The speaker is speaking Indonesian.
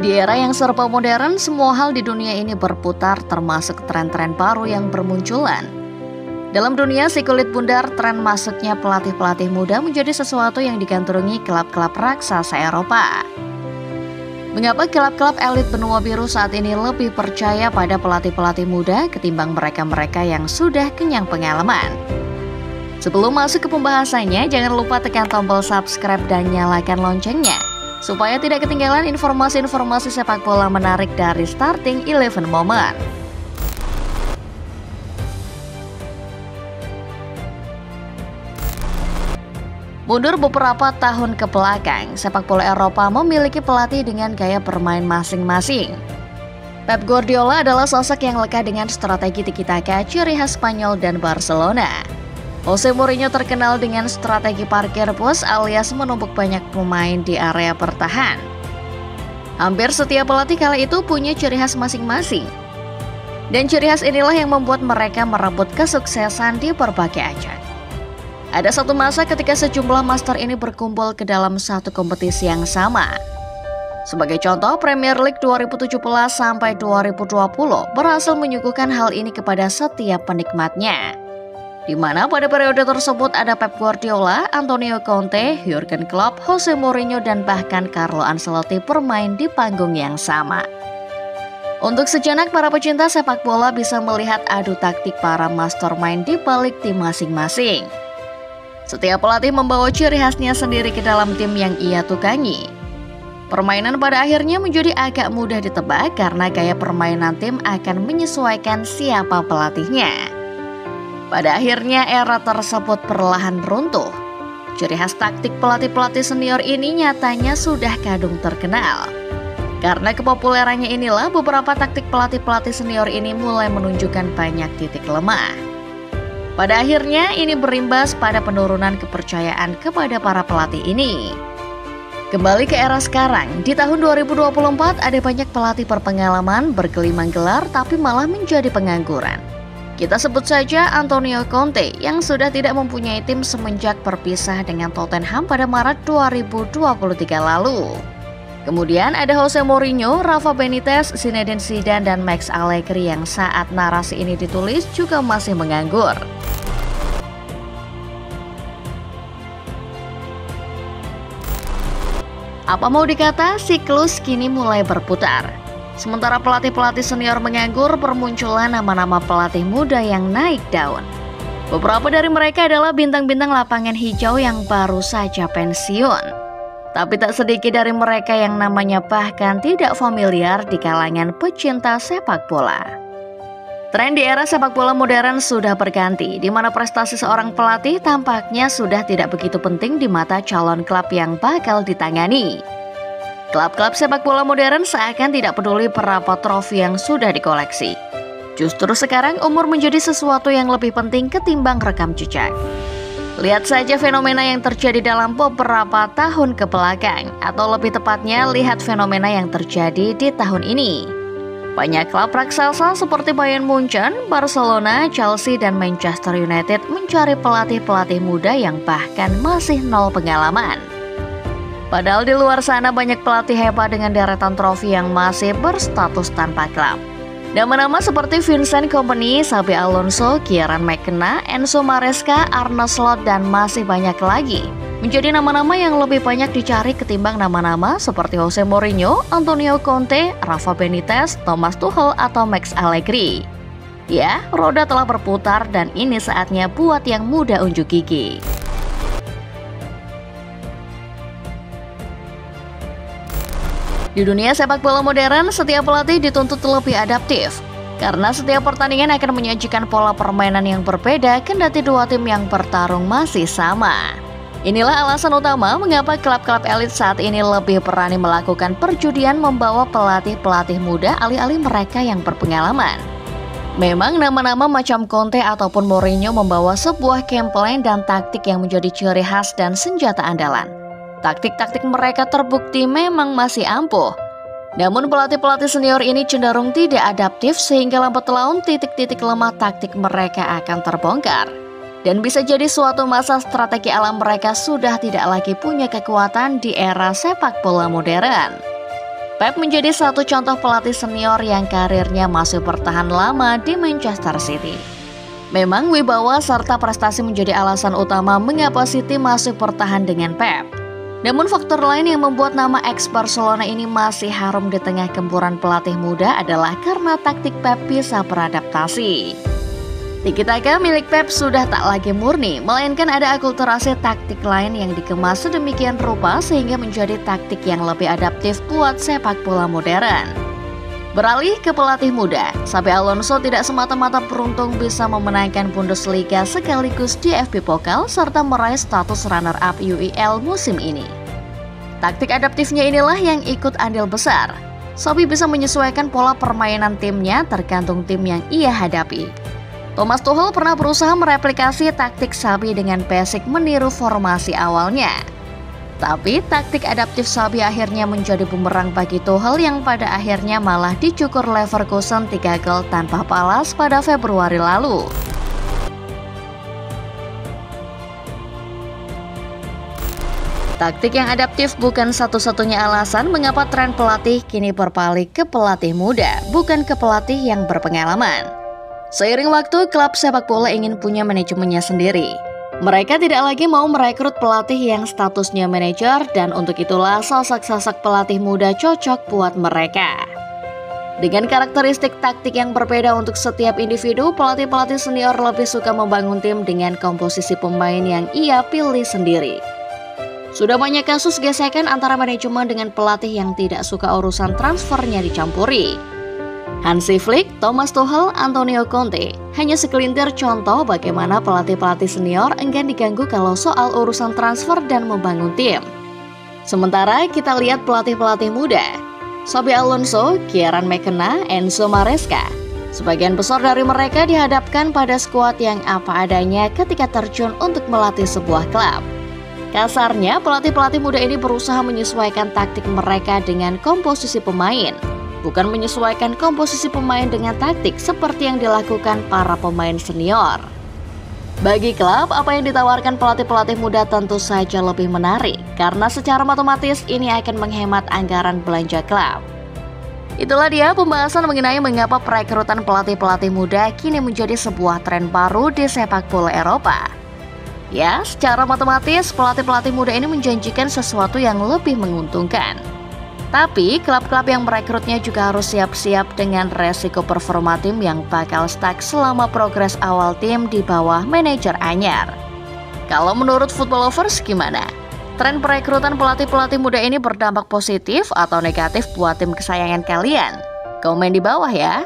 Di era yang serba modern, semua hal di dunia ini berputar, termasuk tren-tren baru yang bermunculan. Dalam dunia si kulit bundar, tren masuknya pelatih-pelatih muda menjadi sesuatu yang digandrungi klub-klub raksasa Eropa. Mengapa klub-klub elit benua biru saat ini lebih percaya pada pelatih-pelatih muda ketimbang mereka-mereka yang sudah kenyang pengalaman? Sebelum masuk ke pembahasannya, jangan lupa tekan tombol subscribe dan nyalakan loncengnya, supaya tidak ketinggalan informasi-informasi sepak bola menarik dari Starting 11 Moment. Mundur beberapa tahun ke belakang, sepak bola Eropa memiliki pelatih dengan gaya bermain masing-masing. Pep Guardiola adalah sosok yang lekat dengan strategi tiki-taka, ciri khas Spanyol dan Barcelona. Jose Mourinho terkenal dengan strategi parkir bus alias menumpuk banyak pemain di area bertahan. Hampir setiap pelatih kala itu punya ciri khas masing-masing. Dan ciri khas inilah yang membuat mereka merebut kesuksesan di berbagai ajang. Ada satu masa ketika sejumlah master ini berkumpul ke dalam satu kompetisi yang sama. Sebagai contoh, Premier League 2017 sampai 2020 berhasil menyuguhkan hal ini kepada setiap penikmatnya. Di mana pada periode tersebut ada Pep Guardiola, Antonio Conte, Jurgen Klopp, Jose Mourinho, dan bahkan Carlo Ancelotti bermain di panggung yang sama. Untuk sejenak para pecinta sepak bola bisa melihat adu taktik para mastermind di balik tim masing-masing. Setiap pelatih membawa ciri khasnya sendiri ke dalam tim yang ia tukangi. Permainan pada akhirnya menjadi agak mudah ditebak karena gaya permainan tim akan menyesuaikan siapa pelatihnya. Pada akhirnya era tersebut perlahan runtuh. Ciri khas taktik pelatih-pelatih senior ini nyatanya sudah kadung terkenal. Karena kepopulerannya inilah beberapa taktik pelatih-pelatih senior ini mulai menunjukkan banyak titik lemah. Pada akhirnya ini berimbas pada penurunan kepercayaan kepada para pelatih ini. Kembali ke era sekarang, di tahun 2024 ada banyak pelatih berpengalaman bergelimang gelar tapi malah menjadi pengangguran. Kita sebut saja Antonio Conte yang sudah tidak mempunyai tim semenjak berpisah dengan Tottenham pada Maret 2023 lalu. Kemudian ada Jose Mourinho, Rafa Benitez, Zinedine Zidane, dan Max Allegri yang saat narasi ini ditulis juga masih menganggur. Apa mau dikata, siklus kini mulai berputar. Sementara pelatih-pelatih senior menganggur, bermunculan nama-nama pelatih muda yang naik daun. Beberapa dari mereka adalah bintang-bintang lapangan hijau yang baru saja pensiun. Tapi tak sedikit dari mereka yang namanya bahkan tidak familiar di kalangan pecinta sepak bola. Tren di era sepak bola modern sudah berganti, di mana prestasi seorang pelatih tampaknya sudah tidak begitu penting di mata calon klub yang bakal ditangani. Klub-klub sepak bola modern seakan tidak peduli berapa trofi yang sudah dikoleksi. Justru sekarang umur menjadi sesuatu yang lebih penting ketimbang rekam jejak. Lihat saja fenomena yang terjadi dalam beberapa tahun kebelakang, atau lebih tepatnya lihat fenomena yang terjadi di tahun ini. Banyak klub raksasa seperti Bayern Munchen, Barcelona, Chelsea, dan Manchester United mencari pelatih-pelatih muda yang bahkan masih nol pengalaman. Padahal di luar sana banyak pelatih hebat dengan deretan trofi yang masih berstatus tanpa klub. Nama-nama seperti Vincent Kompany, Xabi Alonso, Kieran McKenna, Enzo Maresca, Arne Slot, dan masih banyak lagi menjadi nama-nama yang lebih banyak dicari ketimbang nama-nama seperti Jose Mourinho, Antonio Conte, Rafa Benitez, Thomas Tuchel, atau Max Allegri. Ya, roda telah berputar dan ini saatnya buat yang muda unjuk gigi. Di dunia sepak bola modern, setiap pelatih dituntut lebih adaptif. Karena setiap pertandingan akan menyajikan pola permainan yang berbeda kendati dua tim yang bertarung masih sama. Inilah alasan utama mengapa klub-klub elit saat ini lebih berani melakukan perjudian membawa pelatih-pelatih muda alih-alih mereka yang berpengalaman. Memang nama-nama macam Conte ataupun Mourinho membawa sebuah game plan dan taktik yang menjadi ciri khas dan senjata andalan. Taktik-taktik mereka terbukti memang masih ampuh. Namun pelatih-pelatih senior ini cenderung tidak adaptif sehingga lambat laun titik-titik lemah taktik mereka akan terbongkar. Dan bisa jadi suatu masa strategi alam mereka sudah tidak lagi punya kekuatan di era sepak bola modern. Pep menjadi satu contoh pelatih senior yang karirnya masih bertahan lama di Manchester City. Memang wibawa serta prestasi menjadi alasan utama mengapa City masih bertahan dengan Pep. Namun faktor lain yang membuat nama ex-Barcelona ini masih harum di tengah gempuran pelatih muda adalah karena taktik Pep bisa beradaptasi. Tiki-taka milik Pep sudah tak lagi murni, melainkan ada akulturasi taktik lain yang dikemas sedemikian rupa sehingga menjadi taktik yang lebih adaptif buat sepak bola modern. Beralih ke pelatih muda, Xabi Alonso tidak semata-mata beruntung bisa memenangkan Bundesliga sekaligus DFB Pokal serta meraih status runner-up UEL musim ini. Taktik adaptifnya inilah yang ikut andil besar. Xabi bisa menyesuaikan pola permainan timnya tergantung tim yang ia hadapi. Thomas Tuchel pernah berusaha mereplikasi taktik Xabi dengan basic meniru formasi awalnya. Tapi taktik adaptif Xabi akhirnya menjadi bumerang bagi Tuchel yang pada akhirnya malah dicukur Leverkusen 3 gol tanpa balas pada Februari lalu. Taktik yang adaptif bukan satu-satunya alasan mengapa tren pelatih kini berpaling ke pelatih muda, bukan ke pelatih yang berpengalaman. Seiring waktu, klub sepak bola ingin punya manajemennya sendiri. Mereka tidak lagi mau merekrut pelatih yang statusnya manajer dan untuk itulah sosok-sosok pelatih muda cocok buat mereka. Dengan karakteristik taktik yang berbeda untuk setiap individu, pelatih-pelatih senior lebih suka membangun tim dengan komposisi pemain yang ia pilih sendiri. Sudah banyak kasus gesekan antara manajemen dengan pelatih yang tidak suka urusan transfernya dicampuri. Hansi Flick, Thomas Tuchel, Antonio Conte hanya segelintir contoh bagaimana pelatih-pelatih senior enggan diganggu kalau soal urusan transfer dan membangun tim. Sementara kita lihat pelatih-pelatih muda, Xabi Alonso, Kieran McKenna, Enzo Maresca. Sebagian besar dari mereka dihadapkan pada skuad yang apa adanya ketika terjun untuk melatih sebuah klub. Kasarnya, pelatih-pelatih muda ini berusaha menyesuaikan taktik mereka dengan komposisi pemain, bukan menyesuaikan komposisi pemain dengan taktik seperti yang dilakukan para pemain senior. Bagi klub, apa yang ditawarkan pelatih-pelatih muda tentu saja lebih menarik, karena secara otomatis ini akan menghemat anggaran belanja klub. Itulah dia pembahasan mengenai mengapa perekrutan pelatih-pelatih muda kini menjadi sebuah tren baru di sepak bola Eropa. Ya, secara matematis pelatih-pelatih muda ini menjanjikan sesuatu yang lebih menguntungkan. Tapi, klub-klub yang merekrutnya juga harus siap-siap dengan resiko performa tim yang bakal stuck selama progres awal tim di bawah manajer anyar. Kalau menurut Football Lovers gimana? Tren perekrutan pelatih-pelatih muda ini berdampak positif atau negatif buat tim kesayangan kalian? Komen di bawah ya!